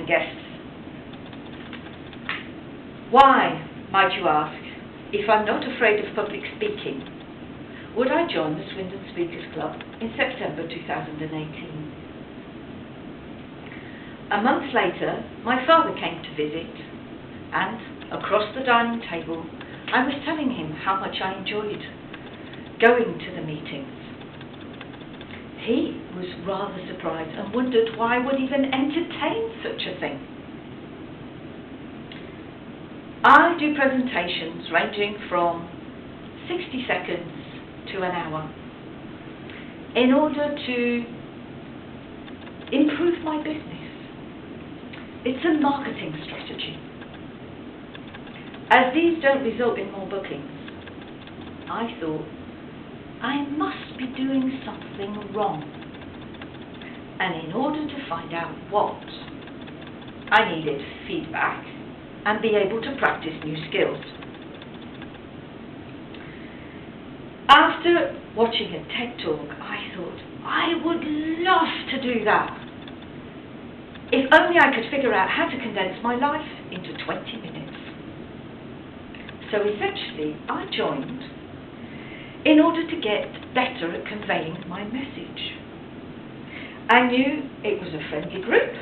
guests. Why, might you ask, if I'm not afraid of public speaking, would I join the Swindon Speakers Club in September 2018? A month later, my father came to visit, and across the dining table, I was telling him how much I enjoyed going to the meetings. He was rather surprised and wondered why I would even entertain such a thing. I do presentations ranging from 60 seconds to an hour in order to improve my business. It's a marketing strategy. As these don't result in more bookings, I thought I must be doing something wrong. And in order to find out what, I needed feedback and be able to practice new skills. After watching a TED Talk, I thought I would love to do that. If only I could figure out how to condense my life into 20 minutes. So essentially, I joined in order to get better at conveying my message. I knew it was a friendly group,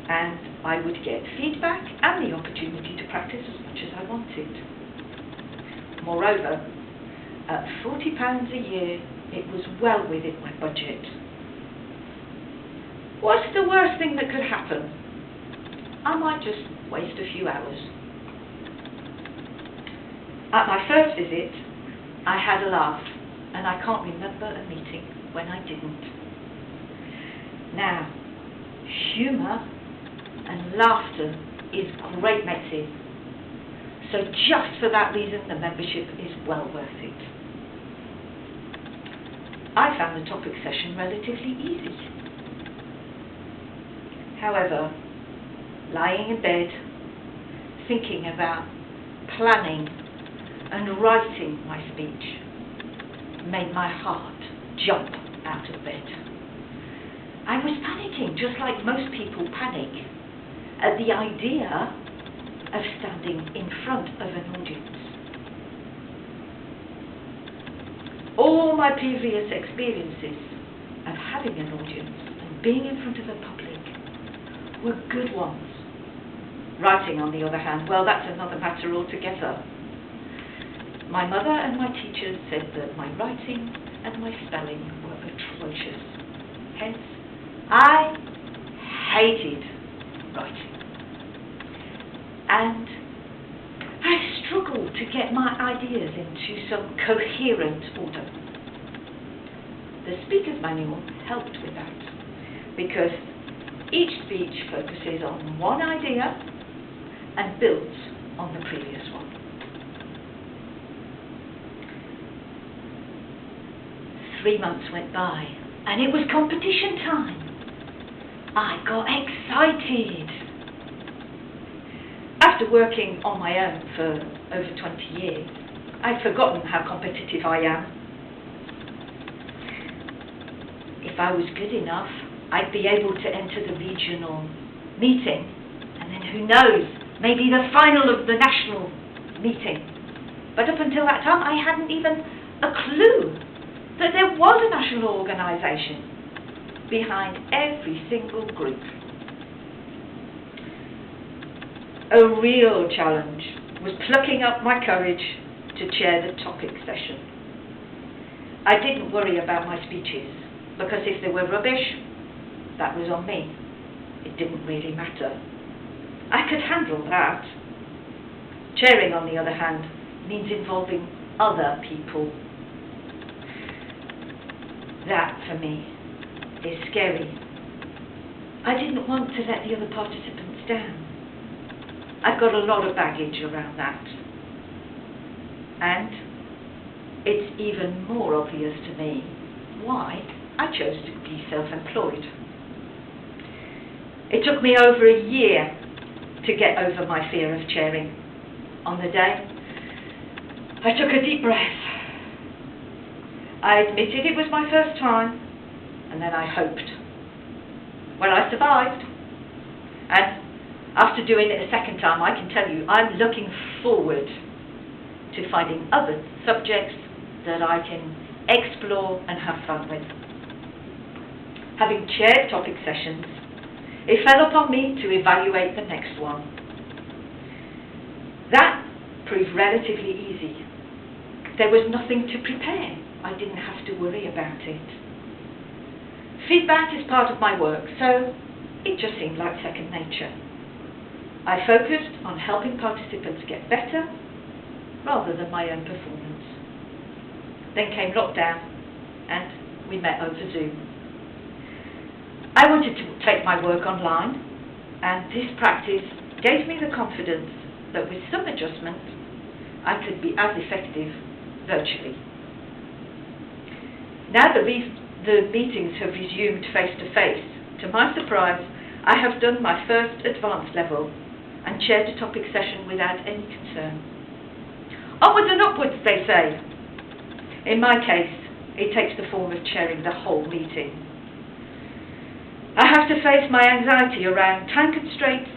and I would get feedback and the opportunity to practice as much as I wanted. Moreover, at £40 a year, it was well within my budget. What's the worst thing that could happen? I might just waste a few hours. At my first visit, I had a laugh, and I can't remember a meeting when I didn't. Now, humour and laughter is great medicine, so just for that reason the membership is well worth it. I found the topic session relatively easy. However, lying in bed, thinking about planning and writing my speech made my heart jump out of bed. I was panicking, just like most people panic, at the idea of standing in front of an audience. All my previous experiences of having an audience and being in front of a public were good ones. Writing, on the other hand, well, that's another matter altogether. My mother and my teachers said that my writing and my spelling were atrocious. Hence, I hated writing. And I struggled to get my ideas into some coherent order. The speaker's manual helped with that, because each speech focuses on one idea and builds on the previous one. 3 months went by, and it was competition time. I got excited. After working on my own for over 20 years, I'd forgotten how competitive I am. If I was good enough, I'd be able to enter the regional meeting, and then who knows, maybe the final of the national meeting. But up until that time, I hadn't even a clue that there was a national organisation behind every single group. A real challenge was plucking up my courage to chair the topic session. I didn't worry about my speeches, because if they were rubbish, that was on me. It didn't really matter. I could handle that. Chairing, on the other hand, means involving other people. That, for me, is scary. I didn't want to let the other participants down. I've got a lot of baggage around that. And it's even more obvious to me why I chose to be self-employed. It took me over a year to get over my fear of chairing. On the day, I took a deep breath. I admitted it was my first time, and then I hoped. Well, I survived, and After doing it a second time, I can tell you I'm looking forward to finding other subjects that I can explore and have fun with. Having chaired topic sessions, it fell upon me to evaluate the next one. That proved relatively easy. There was nothing to prepare. I didn't have to worry about it. Feedback is part of my work, so it just seemed like second nature. I focused on helping participants get better rather than my own performance. Then came lockdown and we met over Zoom. I wanted to take my work online, and this practice gave me the confidence that with some adjustment I could be as effective virtually. Now the meetings have resumed face-to-face. To my surprise, I have done my first advanced level and chaired a topic session without any concern. Onwards and upwards, they say. In my case, it takes the form of chairing the whole meeting. I have to face my anxiety around time constraints,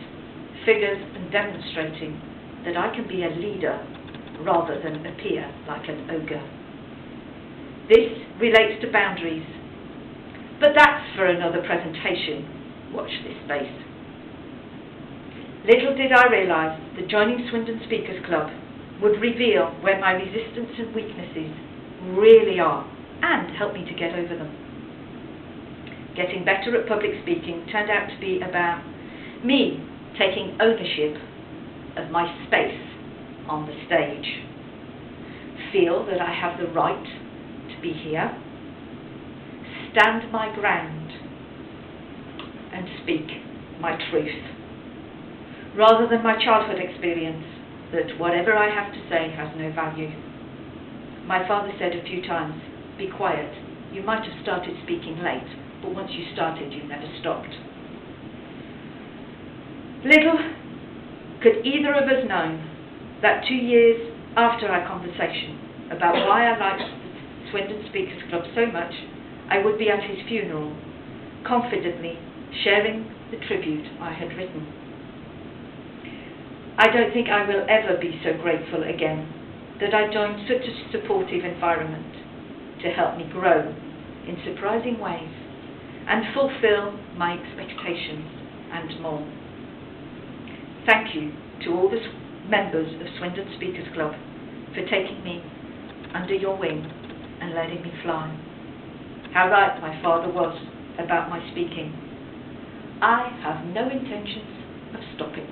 figures, and demonstrating that I can be a leader rather than appear like an ogre. This relates to boundaries, but that's for another presentation. Watch this space. Little did I realise that joining Swindon Speakers Club would reveal where my resistance and weaknesses really are and help me to get over them. Getting better at public speaking turned out to be about me taking ownership of my space on the stage. Feel that I have the right to be here, stand my ground, and speak my truth, rather than my childhood experience that whatever I have to say has no value. My father said a few times, "Be quiet, you might have started speaking late, but once you started, you never stopped." Little could either of us known that 2 years after our conversation about why I liked the Swindon Speakers Club so much, I would be at his funeral, confidently sharing the tribute I had written. I don't think I will ever be so grateful again that I joined such a supportive environment to help me grow in surprising ways and fulfill my expectations and more. Thank you to all the members of Swindon Speakers Club for taking me under your wing and letting me fly. How right my father was about my speaking. I have no intentions of stopping.